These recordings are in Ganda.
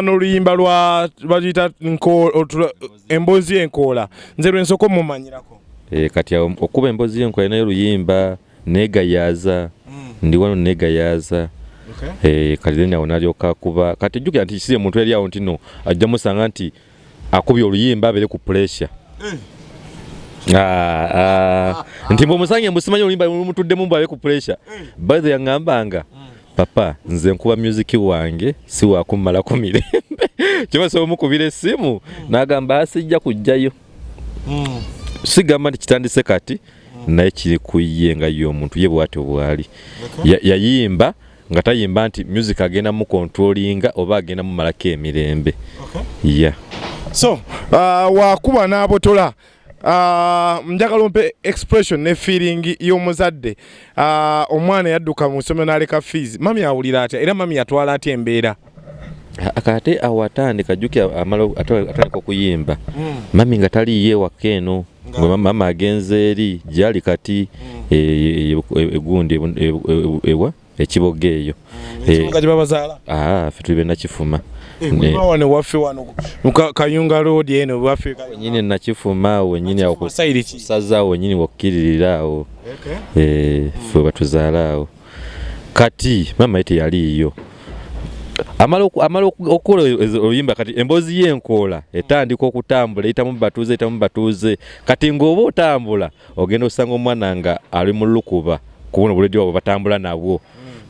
N'oluyimba lwa bagiyita emboozi enkoola nze lwensoko mumanyirako. Kati okuba emboozi enkoola nayo luyimba neegayaaza ndi wano neegayaaza. Kati then awo nalyoka kuba kati jjukira nti kisire muntu yali awo ntino ajja musanga nti akubye oluyimba abeere ku pressure. Nti mbumusange mbusimanyi oluyimba mumutuddemu mbu abe ku pressure. By the yangambanga papa nze nkuba music wange si wakumala ku mirembe. Kyova so mukubira essimu n'agamba asijja kujjayo. Sigamba nti kitandise kati naye kiri kuye nga yo omuntu ye bw'atyo bwali. Yayimba nga tayimba nti music agenda mu controllinga oba agenda mu malako emirembe. So wakuba n'abotola njagala ompe expression ne feeling y'omuzadde omwana yadduka mu ssomero n'aleka fees. Mami awulira atya era mami yatwala atya embeera? Akate awatandika jjukira atandika okuyimba. Mami nga taliiyo ewaka eno. Mama agenze eri gyali kati egundi ewa Kibogo eyo. Ekibogo gye babazaala? Ffe tuli Nakifuma. Wane waffe wano Kayunga Road eno waffe wenyini Nakifuma wenyini awo kusaza wenyini wakkirira awo. Ffe batuzaala awo. Kati mama ite yaliiyo. Amala okukola oluyimba kati emboozi y'enkoola etandika okutambula eyita mu batuuze kati ng'oba otambula ogenda osanga omwana nga ali mu lukuba kubona obuledi bwabwe batambula nabwo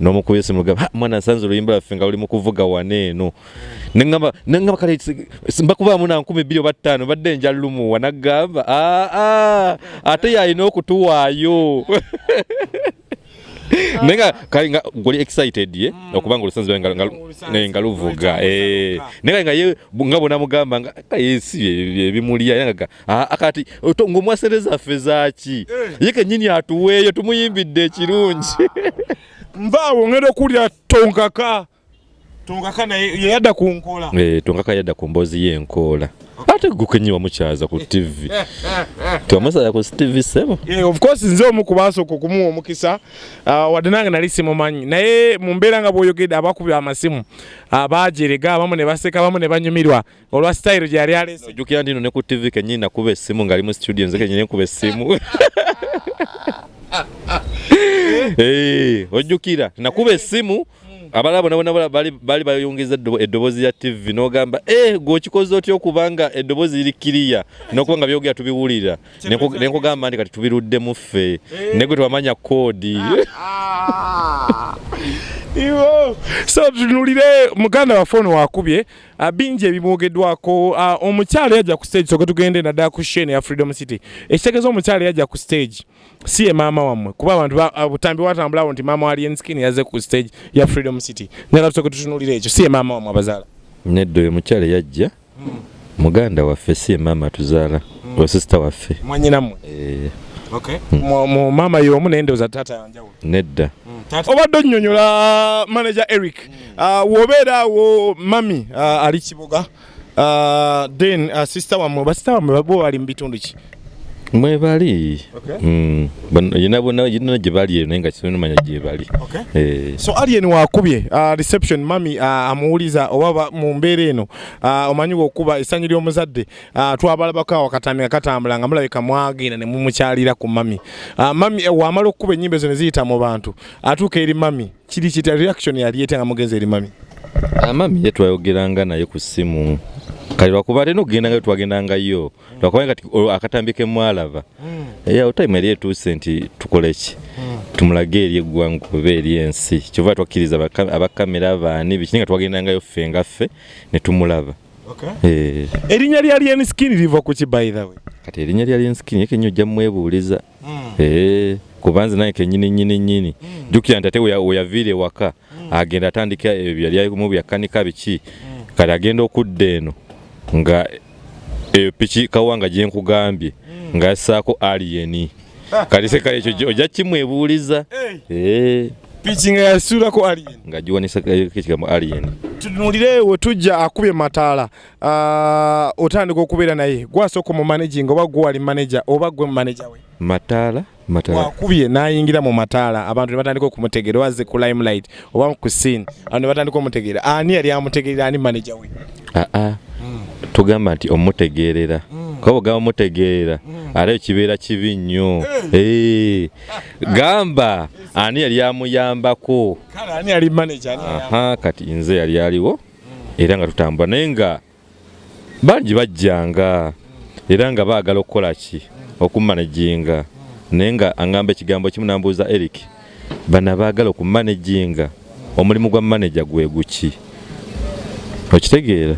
n'omukuba esimu gamba mwana nsanze oluyimba lwaffe nga luli mu kuvuga wane eno neŋŋamba kale mbakubaamu na 2,000 oba 5 badde nja lumuwa naggamba ate yalina okutuwaayo. Nenga kalinga goli excited okubanga olusanze nga luvuga nenga nga ye ngabona mugamba nga yesi ebimulya yanga akati ngomwasereza ffe zaaki yeke nyini atuweeyo tumuyimbidde ekirungi. Mbaawo ngenda okulya tonkaka naye yadda ku nkoola. Tonkaka yadda ku mboozi y'enkoola. Ate gukenyiwa mukyaza ku TV. Twamusaya ku TV sebo. Of course nze omu kubasooka okumuwa omukisa wadde nange nali simumanyi naye mu mbeera nga bw'oyogedde abakubya amasimu abaajerega abamu ne baseka abamu ne banyumirwa olwa style gye yali aleese. Ojjukira ndino ne ku TV kenyini nakuba essimu ng'ali mu studio nze kenyini nkuba essimu. Ojjukira nakuba essimu abalabo nabo bali bayongeza eddoboozi ya TV n'ogamba gw'okikoze otya okubanga eddoboozi liri kiriya n'okubanga byogera tubiwulira nenkugamba nti kati tubiruddemu ffe negwe twamanya koodi. So tunulire muganda waffe ono wakubye bingi ebimwogeddwako. Omukyala yajja ku stage soke tugende naddala ku shene ya Freedom City. Ekitegeeza omukyala yajja ku stage si ye maama wammwe kuba abantu butambi watambulawo nti maama wa Alien Skin yazze ku stage ya Freedom City. Njagala tusooke tutunulire ekyo si ye maama wammwe abazaala. Nedda oyo mukyala yajja muganda waffe si ye maama atuzaala oyo sisita waffe mwanyinammwe. Mu maama y'omu naye ndowooza taata yanjawulo. Nedda. Obadde onnyonnyola manager Eric w'obeera awo mami ali Kiboga then sister wammwe basita wammwe bo bali mu bitundu ki? Mwe bali yina gye bali naye nga kinomanya gye bali. So Alien wakubye reception mami amuwuliza oba mu mbeera eno omanyi okuba essanyu ly'omuzadde twabalabako awakatami akatambula nga mulabika mwagenda ne mumukyalira ku mami. Mami wamala okukuba ennyimba ezo ne ziyita mu bantu atuuka eri mami kiri kita reaction yali ete nga mugenzi eri mami? Mami ye twayogeranga naye ku ssimu kali lwakuba ate n'okugendangayo twagendangayo lwakuba kati akatambike mwalava time eri etuuse nti tukole ki tumulage eri eggwanga oba eri ensi kyova twakkiriza abakamera abaani biki nga twagendangayo ffe nga ffe ne tumulaba. Erinnya lya Alien Skin liva ku ki by the way? Kati erinnya lya Alien Skin ye kennyini ojja mwebuuliza kubanze naye kennyini jjukira nti ate weyaviira ewaka agenda atandika ebyalimu byakkanika biki kati agenda okudda eno nga piki kawanga gye nkugambye nga yassaako Alien kati seka ekyo ojja kimwebuuliza. Piki nga yasuulako Alien nga giwanisa ekigambo Alien. Tunulire we tujja akubye mataala otandika okubeera naye gwasooka mu managing oba gwe wali manager oba gwe manager we? Mataala wakubye n'ayingira mu mataala abantu ne batandika okumutegeera wazze ku limelight oba ku scene abantu ne batandika okumutegeera ani yali amutegeera ani manager we tugamba nti omutegeerera kuba gamba mutegeerera ate kibeera kibi nnyo gamba ani yali amuyambako kale ani yali manager kati nze yali aliwo era nga tutambula naye nga bangi bajjanga era nga baagala okukola ki okumanaginga naye nga aŋŋamba ekigambo kimu nambuuza Eric bana baagala okumanaginga omulimu gwa manager gwe guki okitegeera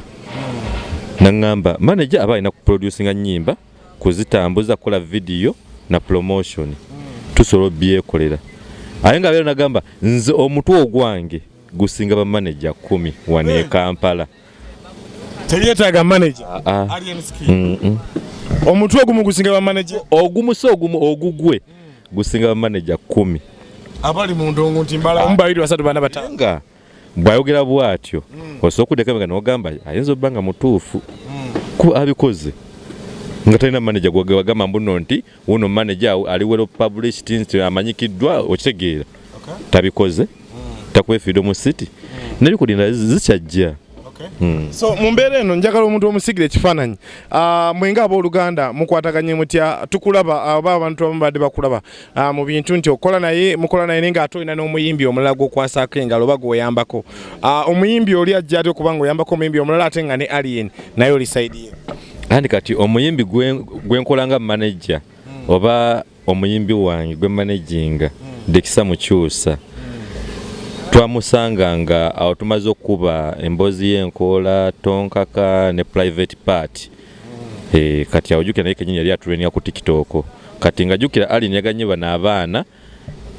naŋŋamba manager aba alina kuproducinga nnyimba kuzitambuza kukola video na promotion tusobola obyekolera aye nga beera nagamba nze omutwe ogwange gusinga ba manager 10 wano e Kampala teryetaaga manager omutwe ogumu gusinga ba manager ogugwe gusinga ba manager 10 abali mu ndongo ntimbala omubabiri basatu bana batanga bwayogera bwatyo osobola okuddekanga n'ogamba ayinza obba nga mutuufu kuba abikoze nga talina manager gwagamba mbuno nti wuno manager ali well published nti amanyikiddwa okitegeera tabikoze takwefiidde mu city nebikudinda zikyajja so mumbeera eno njagala omuntu omusigire ekifaananyi mwenga abooluganda mukwataganye mutya tukulaba aba abantu abamu badde bakulaba mu bintu nti mukola naye naye ng'ate olina n'omuyimbi omulala gw'okwasaako engalo oba gw'oyambako omuyimbi oli ajja ate okuba ng'oyambako omuyimbi omulala ate nga ne alien naye oli sayidi ye andi kati omuyimbi gwenkola nga manager oba omuyimbi wange gwe managinga Dekisa Mukyusa twamusanganga awo tumaze okuba emboozi y'enkoola tonkaka ne private part kati awo jjukira naye kenyini yali atuleninga ku TikTok kati nga jjukira alini yaganye bano abaana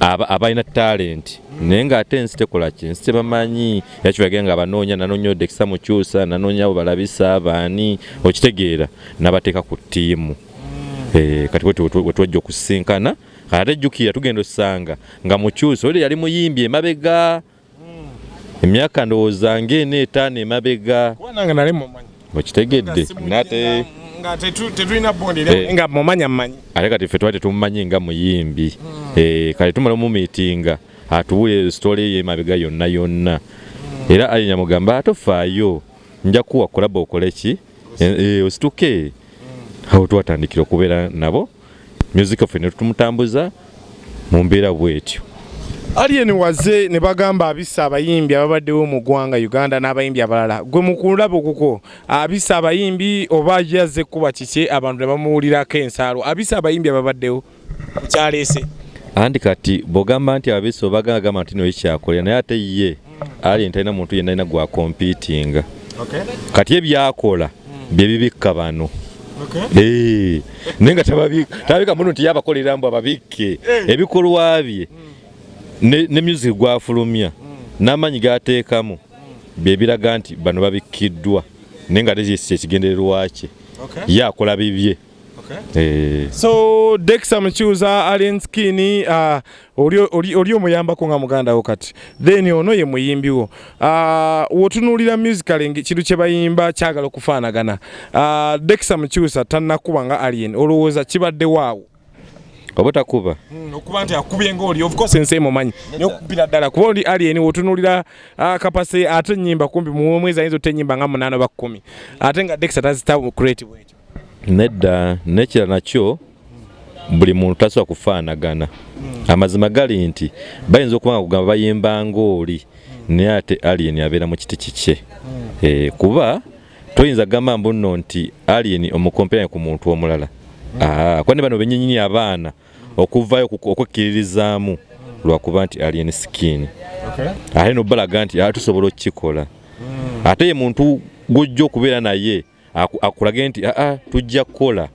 abalina talent naye ng'ate ensi tekola ki ensi tebamanyi yakibagira nga abanoonya nanoonya Dekisa Mukyusa nanoonya abo balabisa abaani okitegeera n'abateeka ku ttiimu kati wetwajja okusinkana ate jjukira tugenda osanga nga Mukyusa oli yali muyimbi emabega emyaka ndowooza ng'ene 5 emabega okitegedde nate nga tetulina bondi nga mumanya mmanyi ate kati ffe twali tetumumanyi nga muyimbi kati tumala omumiitinga atubuulire story ye emabega yonna era ali nyamugamba atofaayo nja kuwa kolaba okole ki osituke awo twatandikira okubeera nabo music of ne tumutambuza mu mbeera bwetyo alien waze ne bagamba abisa abayimbi ababaddewo mu ggwanga Uganda n'abayimbi abalala gwe mukulaba kuko abisa abayimbi oba yazze kuba kiki abantu ne bamuwulirako ensaalo abisa abayimbi ababaddewo kukyaleese andi kati bogamba nti abisa obagamba nti no ekyakolera naye ate ye alien talina muntu yenna alina gwa competing kati ebyakola bye bibikka bano nenga tababika muno nti yabakolera mbu ababikke ebikolwa bye ne music gwafulumya n'amanyi gateekamu bye biraga nti bano babikkiddwa nenga ate kyekigendererwa kye yakola bibye so Dekisa Mukyusa alien skin oli omuyambako nga muganda wo kati then ono ye muyimbiwo wotunuulira musical kintu kye bayimba kyagala okufaanagana Dekisa Mukyusa tannakuba nga alien olowooza kibadde waawo obutakuba okuba nti akubye ng'oli of course ensi emumanyi n'okukubira ddala kuba oli alien wotunuulira kapase ate ennyimba kumbi mu mwezi ayinza otta ennyimba nga 8 oba 10 ate nga Dekisa tazita creative ekyo nedda nekira nakyo buli muntu tasobola kufaanagana amazima gali nti bayinza okuba nga kugamba bayimba ng'oli naye ate alien abeera mu kiti kikye kuba toyinza gamba mbu nno nti alien omukomperanya ku muntu omulala kwa ne bano bennyinnyini abaana okuvayo okwekkiririzaamu lwakuba nti alien skin ate nobalaga nti tusobola okukikola ate ye muntu gw'ojja okubeera naye akulage nti tujja kukola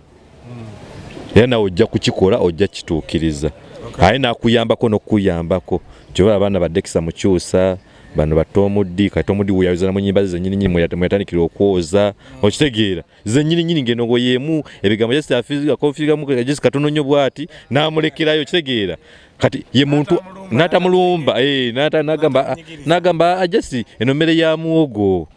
era nawe ojja kukikola ojja kituukiriza aye nakuyambako n'okuyambako kyoba abaana ba Dekisa Mukyusa bano batomuddi kati omuddi weyawuza mu nnyimba ze nnyini mweyatandikira okwoza okitegeera ze nnyini ng'enongo yeemu ebigambo afigamu jesi katono nnyo bw'ati n'amulekerayo okitegeera kati ye muntu n'atamulumba n'agamba jesi eno mmere ya muwogo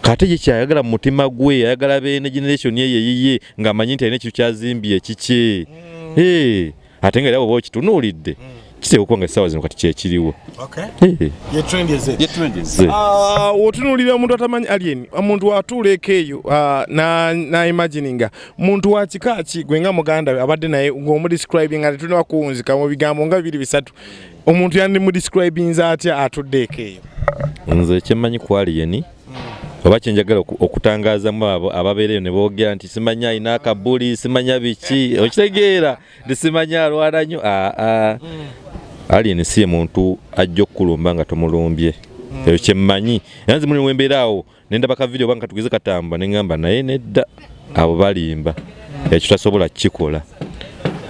kati kyayagala mu mutima gwe ayagala bene generation ye yiye ng'amanyi nti alina ekintu kyazimbye kiki ate nga era bw'oba okitunuulidde kiteekwa okuba nga essaawa zino kati kyekiriwo. Otunuulira omuntu atamanyi alien omuntu atuula eka eyo imagininga muntu wa kika ki gwe nga muganda we abadde naye ng'omudescribing nga tetulina kuwunzika mu bigambo nga 2-3 omuntu yandimudescribinza atya atudde eka eyo? Nze kyemmanyi ku alien oba kyenjagala okutangaazamu abo ababeereyo ne boogera nti simanya alina akabuli simanya biki okitegeera ndisimanya alwana nnyo alien si ye muntu ajja okukulumba nga tomulumbye ekyo kyemmanyi era nze muli wembeeraawo nendaba ka video banga katugeze katamba ne ngamba naye nedda abo balimba ekyo tasobola kukikola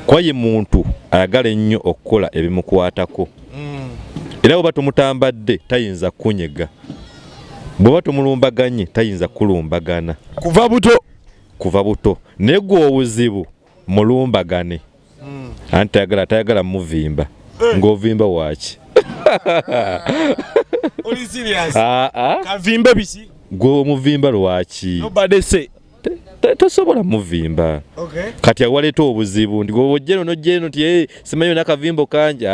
kwa ye muntu ayagala ennyo okukola ebimukwatako era bw'oba tomutambadde tayinza kunyega bw'oba tomulumbaganye tayinza kulumbagana kuva buto naye gwe obuzibu mulumbagane anti tayagala muvimba ng'ovimba waaki oli serious kavimba biki gwe omuvimba lwaki nobody say tosobola muvimba kati awaleeta obuzibu ndi gwe ojjeno nojjeno nti simanyi nakavimbo kanje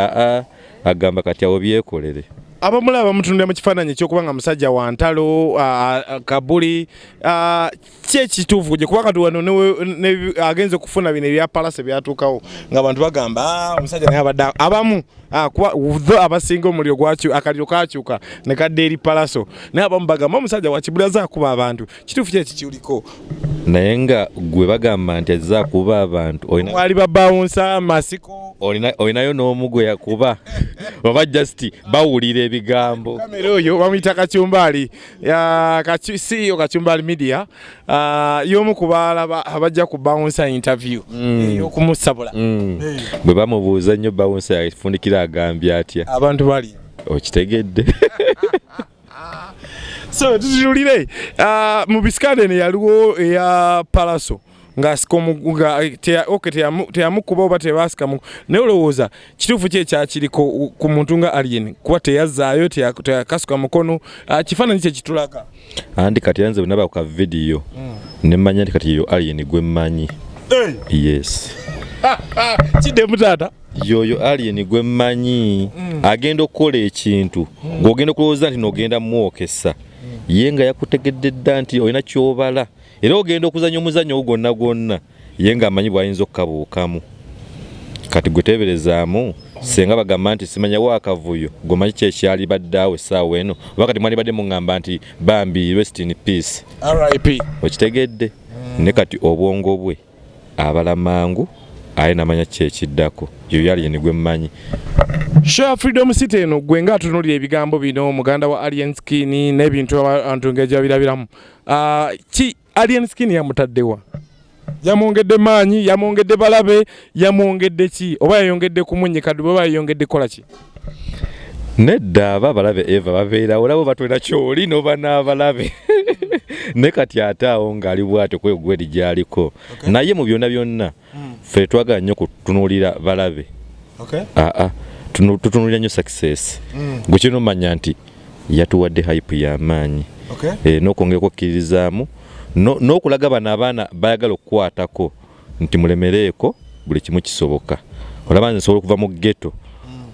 agamba kati awo byekolere abamulaba mutundira mu kifaananyi ekyokuba nga musajja wa ntalo kabuli kyekituufu gye kuba kati wano agenze okufuna bino ebya palase byatuukawo ng'abantu bagamba omusajja naye abadde abamu abasinga omuliro akaliro kakyuka ne kadde eri palaso naye abamu bagamba omusajja wakibulaze akuba abantu kituufu kyeki kiwuliko naye nga gwe bagamba nti azze akuba abantu mwali babawunsa masiko olinayo n'omu gwe yakuba oba just bawulira ebigambo kamera oyo bamuyita Kacyumbaali Siyoo Kacyumbaali media y'omu ku balaba abajja ku bouncer interview y'okumusabula bwe bamubuuza nnyo bouncer yafundikira agambye atya abantu bali okitegedde so tutulire mu bisikandene yaliwo eya palaso teyamukuba oba tebasikamu naye olowooza kituufu ki ekyakiriko ku muntu nga alien kuba teyazzaayo teyakasuka mukono kifaananyi kyekitulaga andi kati yanze bwenaba ku kavidiyo nemmanya nti kati yeyo alien gwe mmanyi yes kiddemu taata yoyo alien gwe mmanyi agenda okukola ekintu ng'ogenda okulowooza nti n'ogenda mumwokesa ye nga yakutegedde dda nti olina kyobala era ogenda okuzanya omuzannyo ogwo gwonna ye nga amanyi bw'ayinza okukabuukamu kati gwe teeberezaamu senga bagamba nti simanyawo akavuyo gwomanyi kyekyali baddaawo essaawa eno oba kati mwali badde muŋŋamba nti bambi rest in peace RIP okitegedde ne kati obwongo bwe abala mangu aye namanya kyekiddako yo yali ni gwe mmanyi Sure Freedom City eno gwe nga atunulira ebigambo bino muganda wa Alien Skin n'ebintu abantu ngeja birabiramu ki Alien Skin yamutaddewa yamwongedde maanyi yamwongedde balabe yamwongedde ki oba yayongedde kumunyika oba yayongedde kola ki nedda balabe eva babeera olabo batwera kyoli noba n'abalabe ne kati ate awo ng'ali bwatyo kwegweri gy'aliko naye mu byonna ffe twagala nnyo kutunuulira balabe tutunuulira nnyo success gwe kino omanya nti yatuwadde hype y'amaanyi n'okwongera okukkirizaamu n'okulaga bano abaana bayagala okukwatako nti mulemereeko buli kimu kisoboka olaba nze nsobola okuva mu ghetto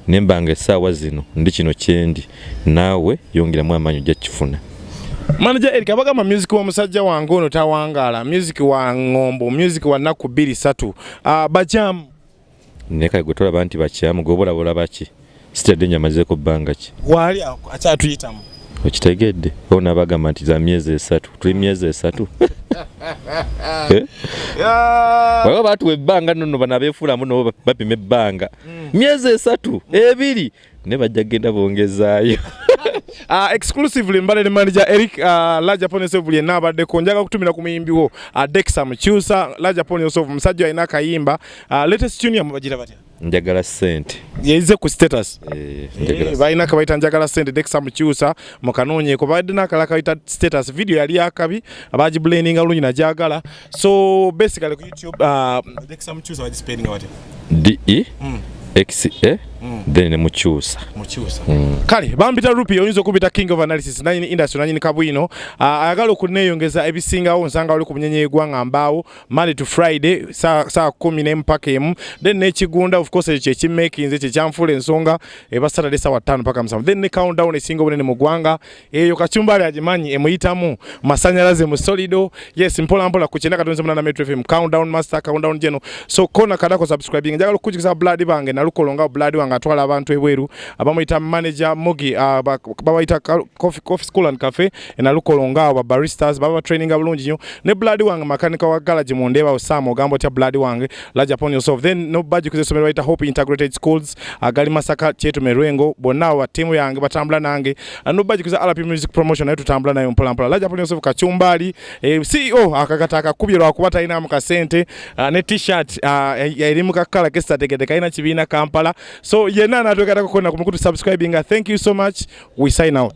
nembanga essaawa zino ndi kino kyendi naawe yongeramu amaanyi ojja kifuna Manager Eric abagamba music wa musajja wange ono tawangaala music wa ngombo music wa nnaku 2-3 bajamu neka gwe tolaba nti bakyamu gobolabola baki sitadde nyamazeeko bbanga ki wali akyatuyitamu okitegedde ona bagamba nti za myezi 3 tuli myezi 3 baba batuwa ebbanga nno bano abeefuulamu nabo bapima ebbanga myezi 3 2 ne bajja genda bongezaayo exclusively mbalele manager Eric Large Pony Sovu yenna abaddeko njaga kutumira ku muyimbiwo Dexa Mukyusa Large Pony Sovu musajja alina akayimba latest tune yamubagira batya njagala sente yeize ku status balina kabaita njagala sente Dexa Mukyusa mukanoonyeeko badde nakala kabaita status video yali akabi abaji blending alungi najagala so basically ku YouTube Dexa Mukyusa waji spelling watya DEXA then ne mukyusa kale bambita rupi oyinza okubita king of analysis nanyini industry nanyini kabwino ayagala okuneeyongeza ebisingawo nsanga wali ku bunyenye gwanga mbaawo Monday to Friday saa 10 mpaka emu then n'ekigunda of course kye kimakinze kye kyamfula ensonga eba Saturday saa 5 mpaka 7 then ne countdown esinga obunene mu gwanga eyo kachumbali agimanyi emuyitamu masanyalaze mu solido yes mpola mpola ku 9.8 Metro FM countdown master countdown jeno so kona kadako subscribing njagala okujikisa blood bange nalukolonga blood wange atwala abantu ebweru abamuyita manager Mugi babayita coffee school and cafe nalukolonga aba baristas baba training abulungi nyo ne blood wange makanika wa garage mu ndeba osamo gambo tya blood wange laja upon yourself then no budget kuzesomero bayita Hope Integrated Schools agali Masaka chetu Merwengo bonawa timu yange batambula nange no budget kuza RP Music Promotion nayo tutambula nayo mpola mpola laja upon yourself kachumbali CEO akakataka kubirwa kubata ina mukasente ne t-shirt erimu kakala kesta tegedeka ina kibina Kampala so yena natwekata kokona kumukutu subscribing thank you so much we sign out.